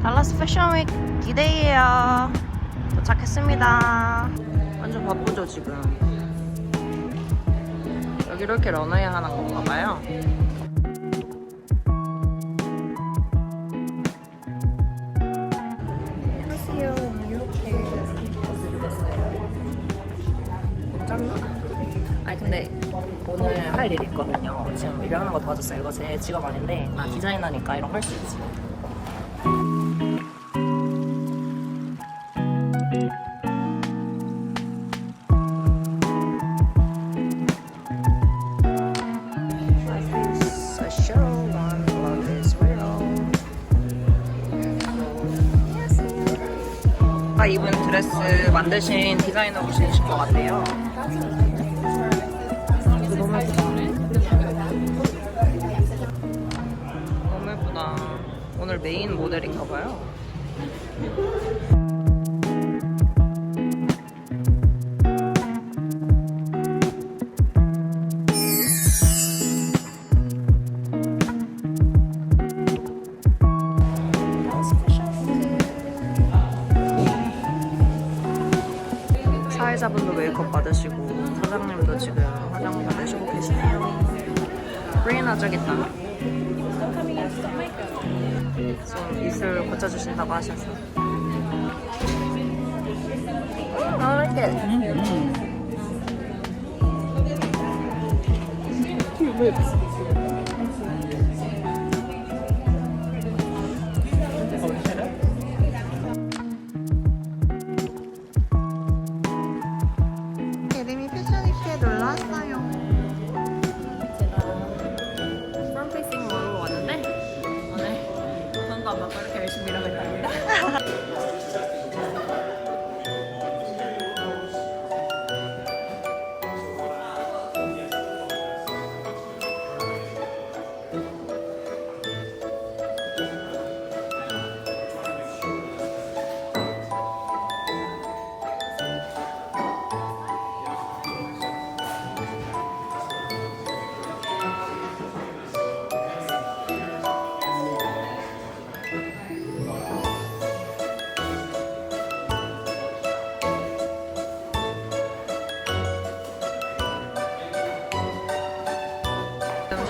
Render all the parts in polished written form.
달라스 패션위크 D-Day예요. 도착했습니다. 완전 바쁘죠 지금. 여기 이렇게 런웨이 하는 건가 봐요. 안녕하세요. 이렇게 짠나? 아니 근데 오늘 할 일이 있거든요. 지금 일하는 거 도와줬어요. 이거 제 직업 아닌데 나 디자이너니까 이런 거 할 수 있지. 아까 입은 드레스 만드신 디자이너 분이실 것 같아요. 이거 너무 예쁘다. 너무 예쁘다. 오늘 메인 모델인가봐요. 사회자분들 메이크업 받으시고 사장님도 지금 화장 받으시고 계시네요. 브레이너 저기 있다. 지금 입술 고쳐주신다고 하셔서. I like it. Cute lips. 이름이 패션위크에 놀러왔어요. 제가 프론페이싱 모으러 왔는데 오늘 돈도 안 받고 이렇게 열심히 일하고 있답니다.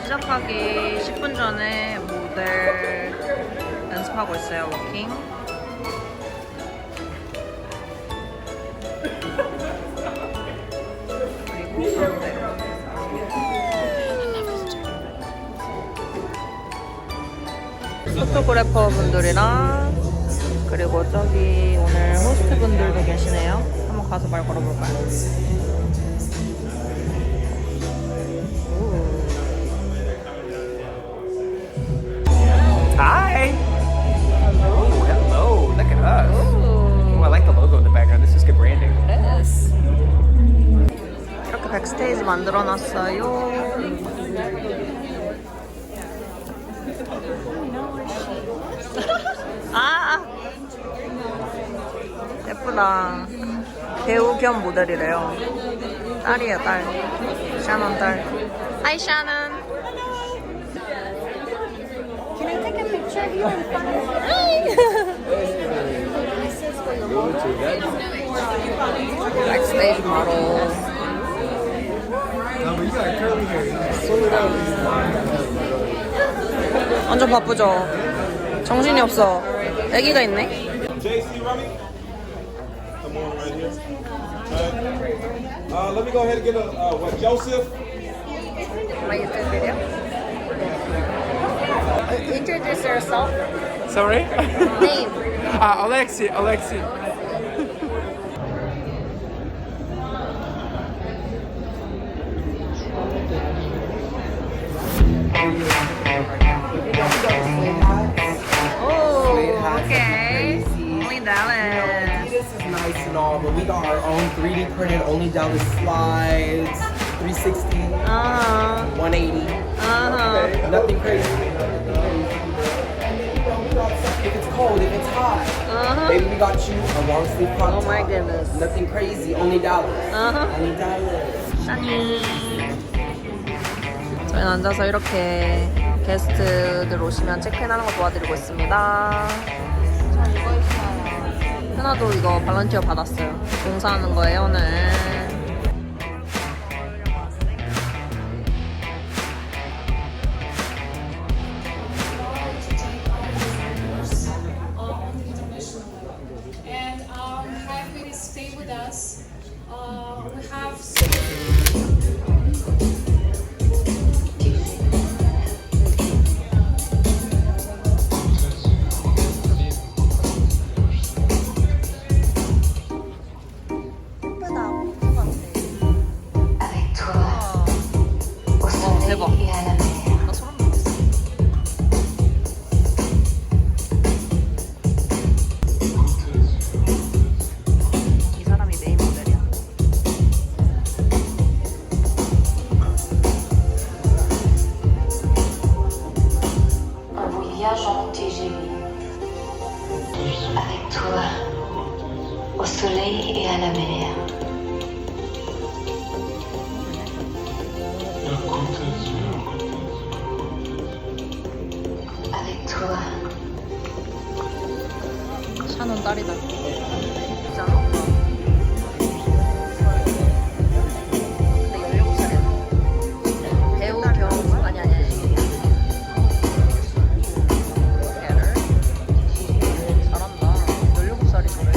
시작하기 10분 전에 모델 연습하고 있어요. 워킹. 그리고 포토그래퍼 분들이랑 그리고 저기 오늘 호스트 분들도 계시네요. 한번 가서 말 걸어볼까요? Hi! Oh, hello. Look at us. Oh, I like the logo in the background. This is good branding. Yes. 이렇게 백스테이지 만들어놨어요. 아, 예쁘다. 배우 겸 모델이래요. 딸이에요, 딸. 샤넌 딸. Hi, Shannon. Can I take a picture of you in front of Backstage model. 완전 바쁘죠? 정신이 없어. 애기가 있네. JC running? Come on right here. Let me go ahead and get what Joseph? My YouTube video. Introduce yourself. Sorry? Name. Alexi. Oh, okay. Only Dallas. This is nice and all, but we got our own 3D printed only Dallas slides, 360, 180. Nothing crazy. If it's cold, if it's hot, maybe we got you a long sleeve crop Oh my top. goodness. Nothing crazy, only Dallas. Only Dallas. 짠. 저희는 앉아서 이렇게 게스트들 오시면 체크인하는 거 도와드리고 있습니다. 하나도 이거 발런티어 받았어요. 봉사하는 거예요 오늘. And have you stay with us. We have Avec toi, au soleil 대박. et à la mer. 나 소름 돋았어. 이 사람이 메인 모델이야. Un voyage en TGV. Avec toi, au soleil et à la mer. Avec toi, 샤논 딸이다. 진짜로? 근데 17살이야. 배우 겸 아니. 걔를 잘한다. 17살이 저래.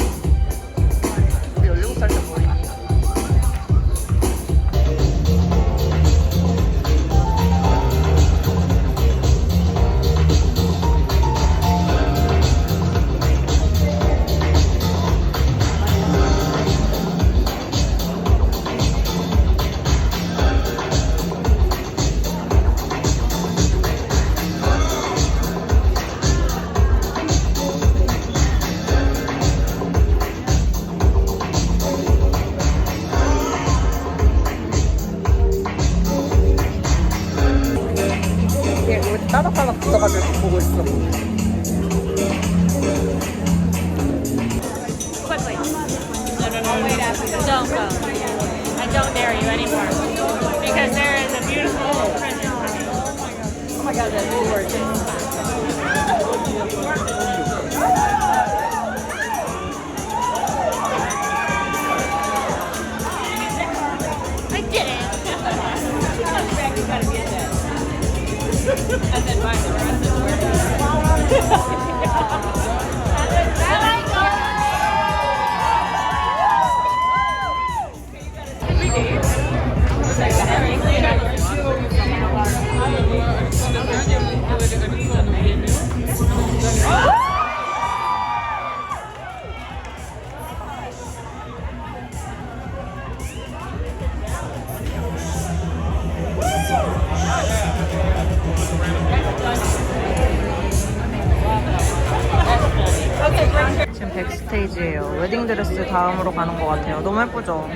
우리 17살 때 뭐 했니? 이게 우리 따닥따닥 붙어가지고 보고 있어. Quickly. No, wait up. Don't go. I don't dare you anymore. Because there is a beautiful present coming. Oh my god, that's gorgeous. I did it. You gotta be in there. And then mine, the rest is where 지금 백스테이지예요. 웨딩드레스 다음으로 가는 것 같아요. 너무 예쁘죠?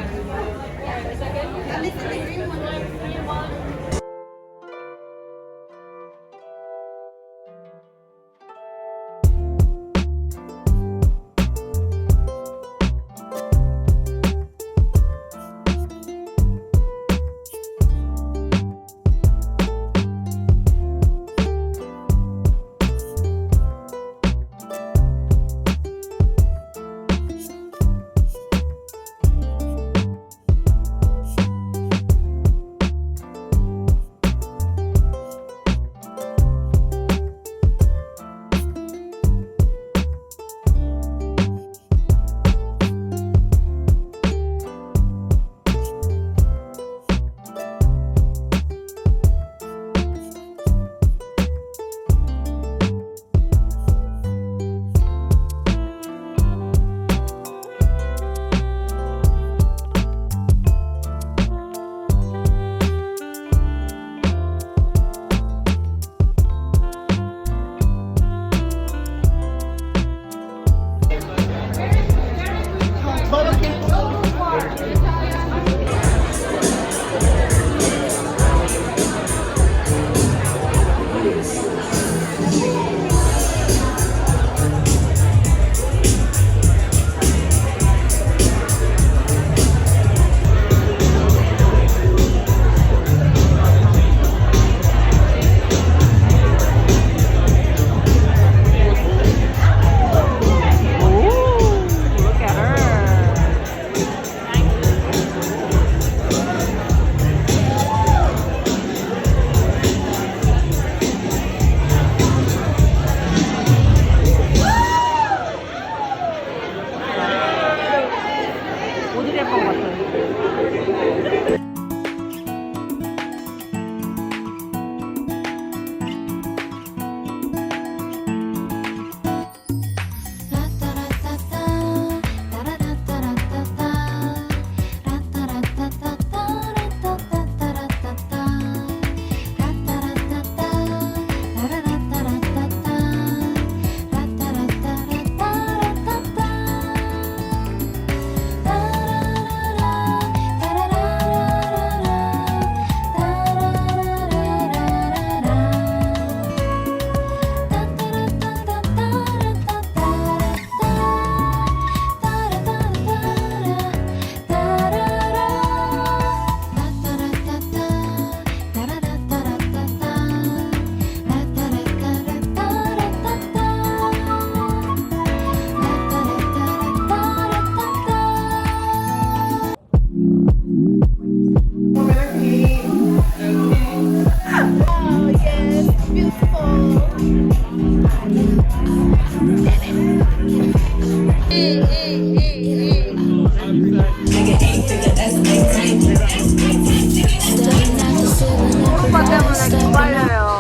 오빠 때문에 기빨려요.